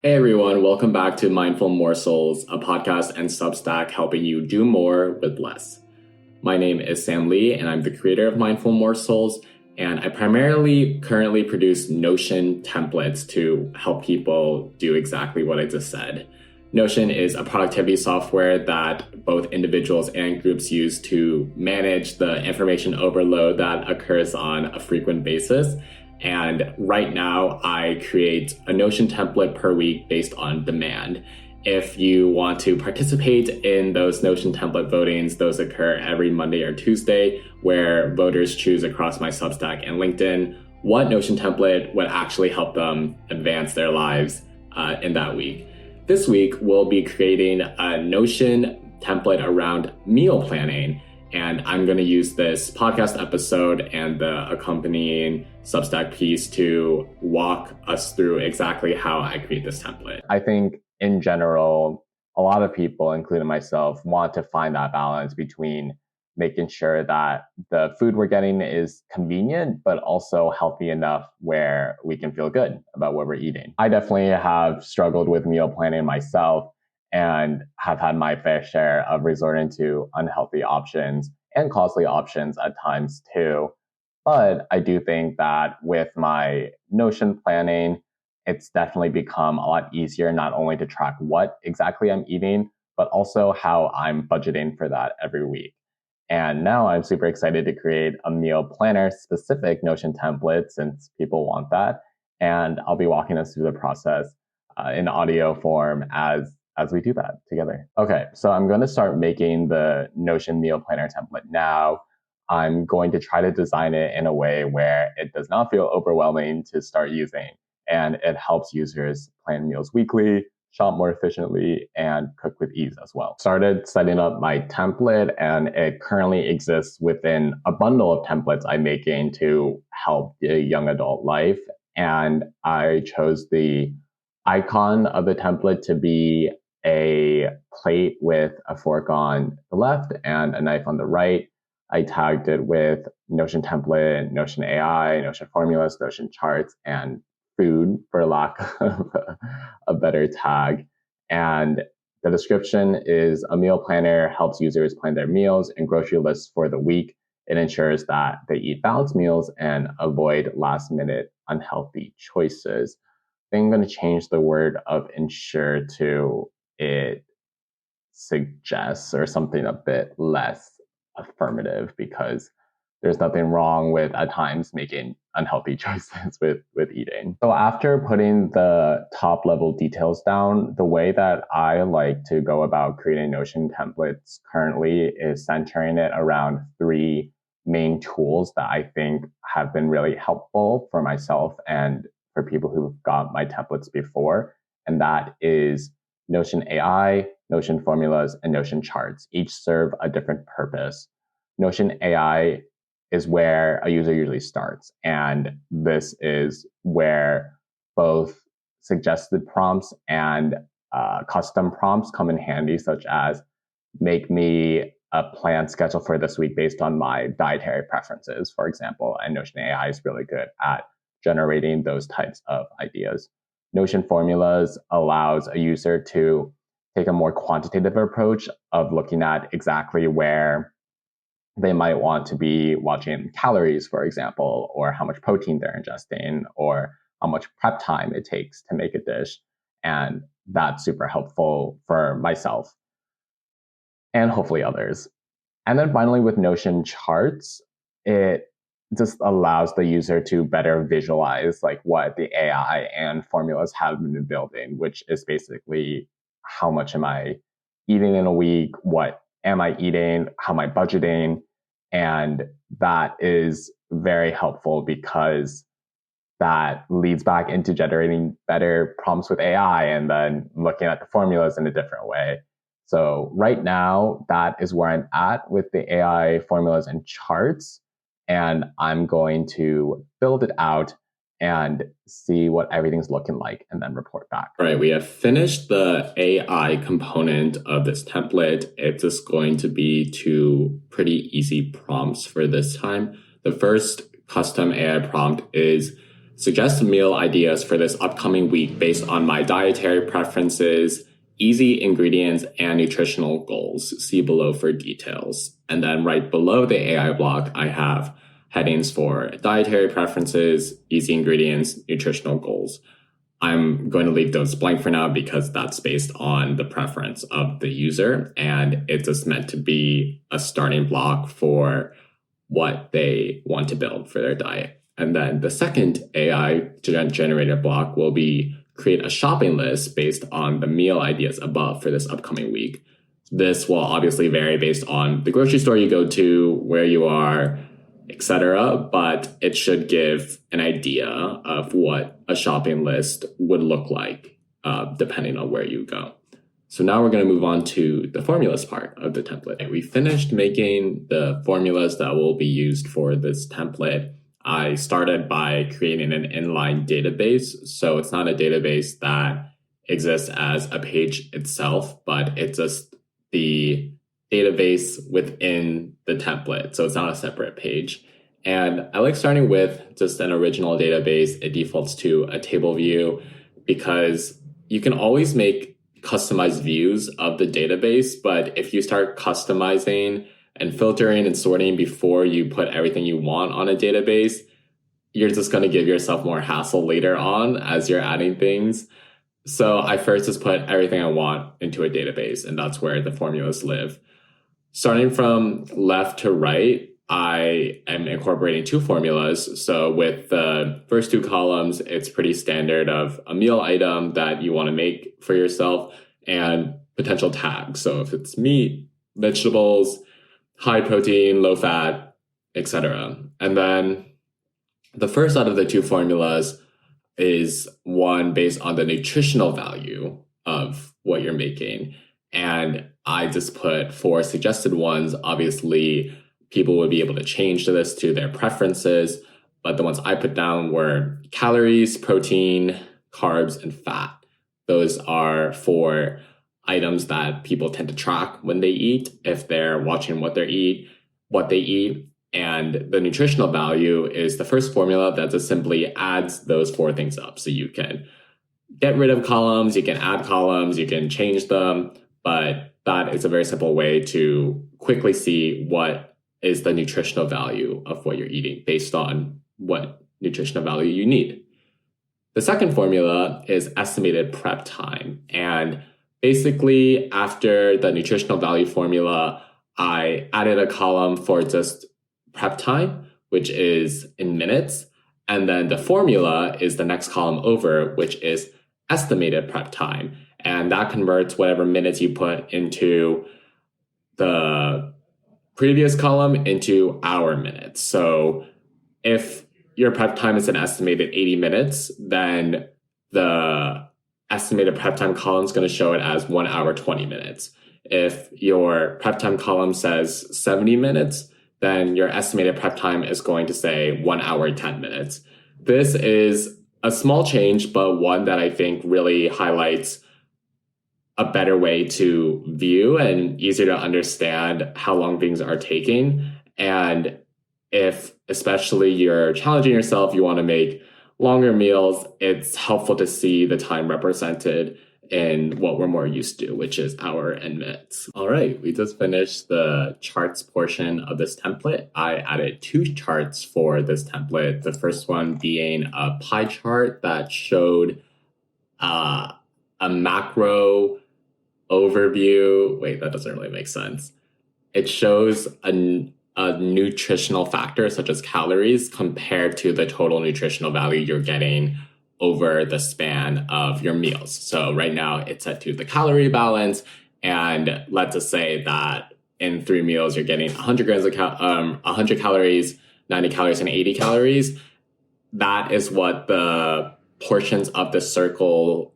Hey everyone, welcome back to Mindful Morsels, a podcast and Substack helping you do more with less. My name is Sam Lee, and I'm the creator of Mindful Morsels, and I primarily currently produce Notion templates to help people do exactly what I just said. Notion is a productivity software that both individuals and groups use to manage the information overload that occurs on a frequent basis. And right now, I create a Notion template per week based on demand. If you want to participate in those Notion template votings, those occur every Monday or Tuesday, where voters choose across my Substack and LinkedIn what Notion template would actually help them advance their lives in that week. This week, we'll be creating a Notion template around meal planning. And I'm going to use this podcast episode and the accompanying Substack piece to walk us through exactly how I create this template. I think in general, a lot of people, including myself, want to find that balance between making sure that the food we're getting is convenient, but also healthy enough where we can feel good about what we're eating. I definitely have struggled with meal planning myself and have had my fair share of resorting to unhealthy options and costly options at times too. But I do think that with my Notion planning, it's definitely become a lot easier not only to track what exactly I'm eating, but also how I'm budgeting for that every week. And now I'm super excited to create a meal planner specific Notion template since people want that. And I'll be walking us through the process in audio form as we do that together. Okay, so I'm going to start making the Notion meal planner template now. I'm going to try to design it in a way where it does not feel overwhelming to start using, and it helps users plan meals weekly, shop more efficiently, and cook with ease as well. Started setting up my template, and it currently exists within a bundle of templates I'm making to help the young adult life. And I chose the icon of the template to be a plate with a fork on the left and a knife on the right. I tagged it with Notion template, Notion AI, Notion formulas, Notion charts, and food, for lack of a better tag. And the description is a meal planner helps users plan their meals and grocery lists for the week. It ensures that they eat balanced meals and avoid last minute unhealthy choices. I think I'm going to change the word of ensure to it suggests or something a bit less affirmative, because there's nothing wrong with at times making unhealthy choices with eating. So after putting the top level details down, the way that I like to go about creating Notion templates currently is centering it around three main tools that I think have been really helpful for myself and for people who've got my templates before. And that is Notion AI, Notion formulas, and Notion charts. Each serve a different purpose. Notion AI is where a user usually starts. And this is where both suggested prompts and custom prompts come in handy, such as make me a planned schedule for this week based on my dietary preferences, for example. And Notion AI is really good at generating those types of ideas. Notion formulas allows a user to take a more quantitative approach of looking at exactly where they might want to be watching calories, for example, or how much protein they're ingesting, or how much prep time it takes to make a dish. And that's super helpful for myself and hopefully others. And then finally, with Notion charts, it just allows the user to better visualize like what the AI and formulas have been building, which is basically how much am I eating in a week, what am I eating, how am I budgeting. And that is very helpful because that leads back into generating better prompts with AI and then looking at the formulas in a different way. So right now, that is where I'm at with the AI formulas and charts. And I'm going to build it out and see what everything's looking like and then report back. All right, we have finished the AI component of this template. It's just going to be two pretty easy prompts for this time. The first custom AI prompt is Suggest meal ideas for this upcoming week based on my dietary preferences, easy ingredients, and nutritional goals. See below for details. And then right below the AI block, I have headings for dietary preferences, easy ingredients, nutritional goals. I'm going to leave those blank for now because that's based on the preference of the user, and it's just meant to be a starting block for what they want to build for their diet. And then the second AI generated block will be create a shopping list based on the meal ideas above for this upcoming week. This will obviously vary based on the grocery store you go to, where you are, etc., but it should give an idea of what a shopping list would look like depending on where you go. So now we're going to move on to the formulas part of the template. We finished making the formulas that will be used for this template. I started by creating an inline database. So it's not a database that exists as a page itself, but it's just the database within the template. So it's not a separate page. And I like starting with just an original database. It defaults to a table view because you can always make customized views of the database. But if you start customizing and filtering and sorting before you put everything you want on a database, you're just going to give yourself more hassle later on as you're adding things. So I first just put everything I want into a database, and that's where the formulas live. Starting from left to right, I am incorporating two formulas. So with the first two columns, it's pretty standard of a meal item that you want to make for yourself and potential tags. So if it's meat, vegetables, high protein, low fat, etc. And then the first out of the two formulas is one based on the nutritional value of what you're making. And I just put 4 suggested ones. Obviously, people would be able to change this to their preferences, but the ones I put down were calories, protein, carbs, and fat. Those are 4 items that people tend to track when they eat, if they're watching what they eat. And the nutritional value is the first formula that just simply adds those 4 things up. So you can get rid of columns, you can add columns, you can change them, but that is a very simple way to quickly see what is the nutritional value of what you're eating based on what nutritional value you need. The second formula is estimated prep time. And basically, after the nutritional value formula, I added a column for just prep time, which is in minutes. And then the formula is the next column over, which is estimated prep time. And that converts whatever minutes you put into the previous column into hour minutes. So if your prep time is an estimated 80 minutes, then the estimated prep time column is going to show it as 1 hour, 20 minutes. If your prep time column says 70 minutes, then your estimated prep time is going to say 1 hour, 10 minutes. This is a small change, but one that I think really highlights a better way to view and easier to understand how long things are taking. And if especially you're challenging yourself, you want to make longer meals, it's helpful to see the time represented in what we're more used to, which is hour and minutes. All right, we just finished the charts portion of this template. I added 2 charts for this template. The first one being a pie chart that showed a macro overview. Wait, that doesn't really make sense. It shows a nutritional factor such as calories compared to the total nutritional value you're getting over the span of your meals. So right now it's set to the calorie balance, and let's just say that in 3 meals you're getting 100 grams of 100 calories, 90 calories, and 80 calories. That is what the portions of the circle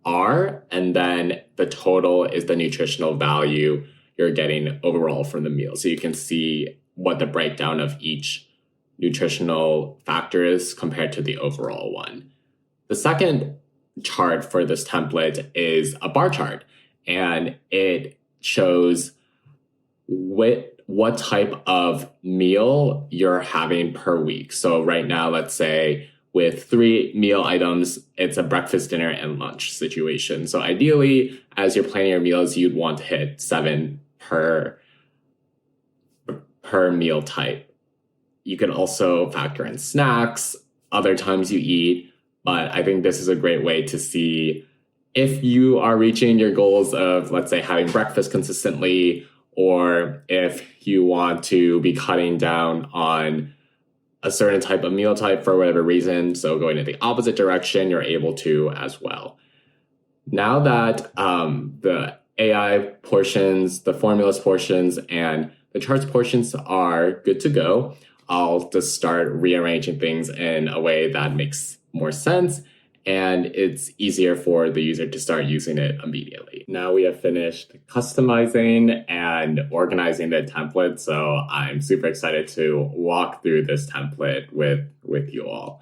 are, and then the total is the nutritional value you're getting overall from the meal. So you can see what the breakdown of each nutritional factor is compared to the overall one. The second chart for this template is a bar chart, and it shows what type of meal you're having per week. So right now, let's say with 3 meal items, it's a breakfast, dinner, and lunch situation. So ideally, as you're planning your meals, you'd want to hit 7 per meal type. You can also factor in snacks, other times you eat, but I think this is a great way to see if you are reaching your goals of, let's say, having breakfast consistently, or if you want to be cutting down on a certain type of meal type for whatever reason. So going in the opposite direction, you're able to as well. Now that the AI portions, the formulas portions, and the charts portions are good to go, I'll just start rearranging things in a way that makes more sense, and it's easier for the user to start using it immediately. Now we have finished customizing and organizing the template, so I'm super excited to walk through this template with you all.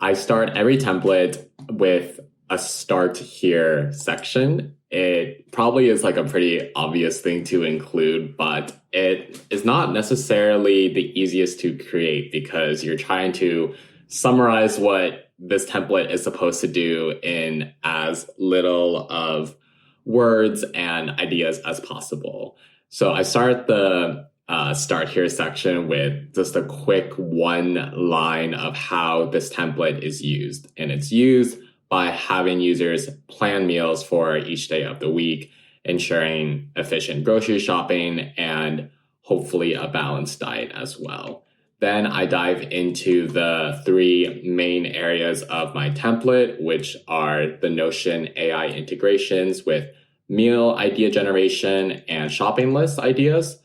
I start every template with a start here section. It probably is like a pretty obvious thing to include, but it is not necessarily the easiest to create because you're trying to summarize what this template is supposed to do in as little of words and ideas as possible. So I start the start here section with just a quick one line of how this template is used. And it's used by having users plan meals for each day of the week, ensuring efficient grocery shopping and hopefully a balanced diet as well. Then I dive into the 3 main areas of my template, which are the Notion AI integrations with meal idea generation and shopping list ideas.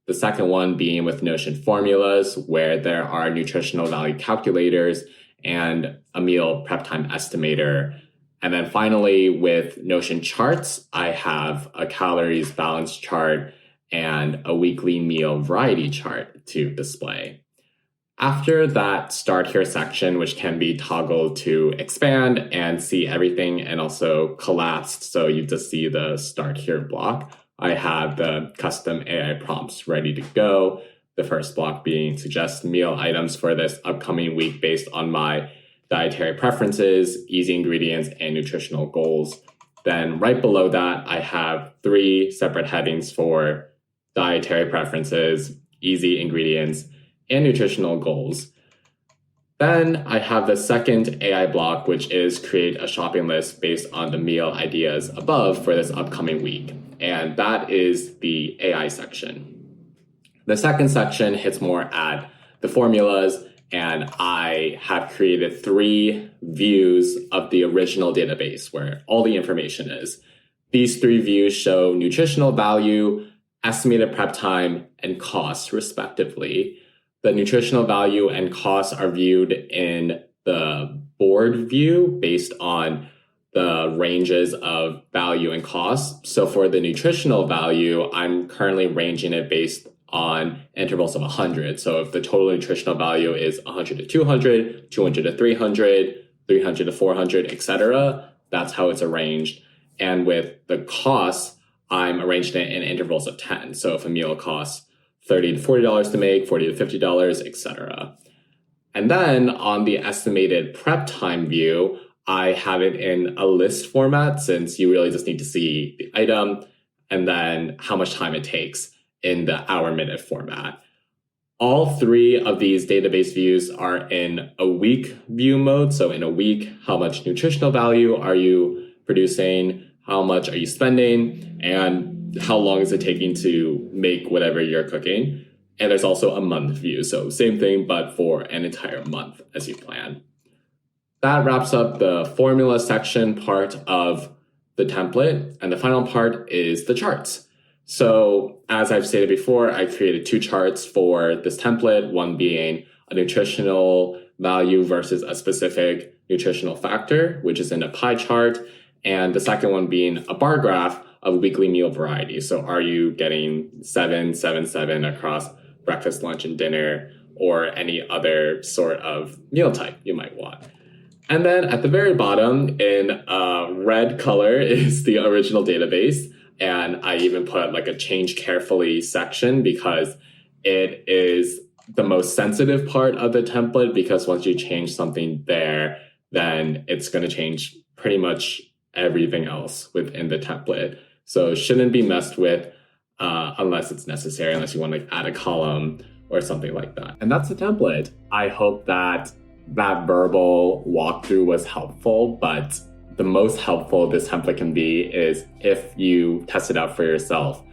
The second one being with Notion formulas, where there are nutritional value calculators and a meal prep time estimator. And then finally, with Notion charts, I have a calories balance chart and a weekly meal variety chart to display. After that start here section, which can be toggled to expand and see everything and also collapsed, so you just see the start here block, I have the custom AI prompts ready to go. The first block being suggest meal items for this upcoming week based on my dietary preferences, easy ingredients, and nutritional goals. Then right below that, I have 3 separate headings for dietary preferences, easy ingredients, and nutritional goals. Then I have the second AI block, which is create a shopping list based on the meal ideas above for this upcoming week. And that is the AI section. The second section hits more at the formulas, and I have created 3 views of the original database where all the information is. These 3 views show nutritional value, estimated prep time, and cost, respectively. The nutritional value and costs are viewed in the board view based on the ranges of value and cost. So for the nutritional value, I'm currently ranging it based on intervals of 100. So if the total nutritional value is 100 to 200, 200 to 300, 300 to 400, etc., that's how it's arranged. And with the costs, I'm arranging it in intervals of 10. So if a meal costs $30 to $40 to make, $40 to $50, etc. And then on the estimated prep time view, I have it in a list format since you really just need to see the item and then how much time it takes in the hour-minute format. All 3 of these database views are in a week view mode. So in a week, how much nutritional value are you producing? How much are you spending? And how long is it taking to make whatever you're cooking? And there's also a month view. So same thing, but for an entire month as you plan. That wraps up the formula section part of the template. And the final part is the charts. So as I've stated before, I created 2 charts for this template, one being a nutritional value versus a specific nutritional factor, which is in a pie chart, and the second one being a bar graph of weekly meal variety. So are you getting 7, 7, 7 across breakfast, lunch, and dinner, or any other sort of meal type you might want? And then at the very bottom in red color is the original database. And I even put like a change carefully section because it is the most sensitive part of the template, because once you change something there, then it's going to change pretty much everything else within the template. So it shouldn't be messed with unless it's necessary, unless you want to add a column or something like that. And that's the template. I hope that verbal walkthrough was helpful, but the most helpful this template can be is if you test it out for yourself.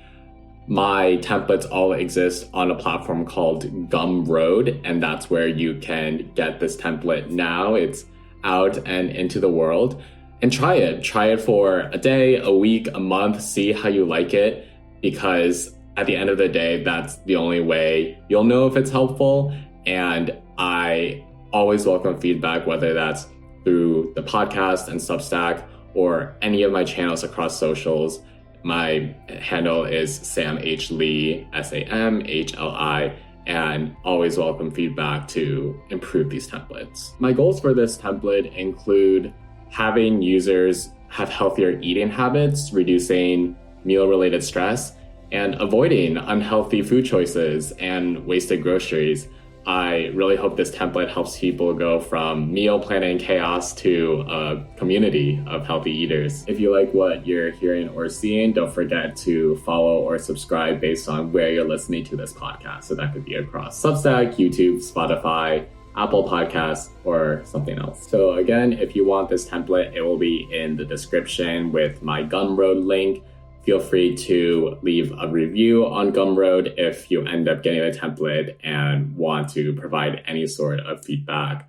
My templates all exist on a platform called Gumroad, and that's where you can get this template now. It's out and into the world. And try it. Try it for a day, a week, a month. See how you like it, because at the end of the day, that's the only way you'll know if it's helpful. And I always welcome feedback, whether that's through the podcast and Substack or any of my channels across socials. My handle is Sam H. Lee, SAMHLI, and always welcome feedback to improve these templates. My goals for this template include having users have healthier eating habits, reducing meal-related stress, and avoiding unhealthy food choices and wasted groceries. I really hope this template helps people go from meal planning chaos to a community of healthy eaters. If you like what you're hearing or seeing, don't forget to follow or subscribe based on where you're listening to this podcast. So that could be across Substack, YouTube, Spotify, Apple Podcasts, or something else. So again, if you want this template, it will be in the description with my Gumroad link. Feel free to leave a review on Gumroad if you end up getting a template and want to provide any sort of feedback.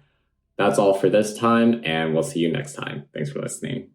That's all for this time, and we'll see you next time. Thanks for listening.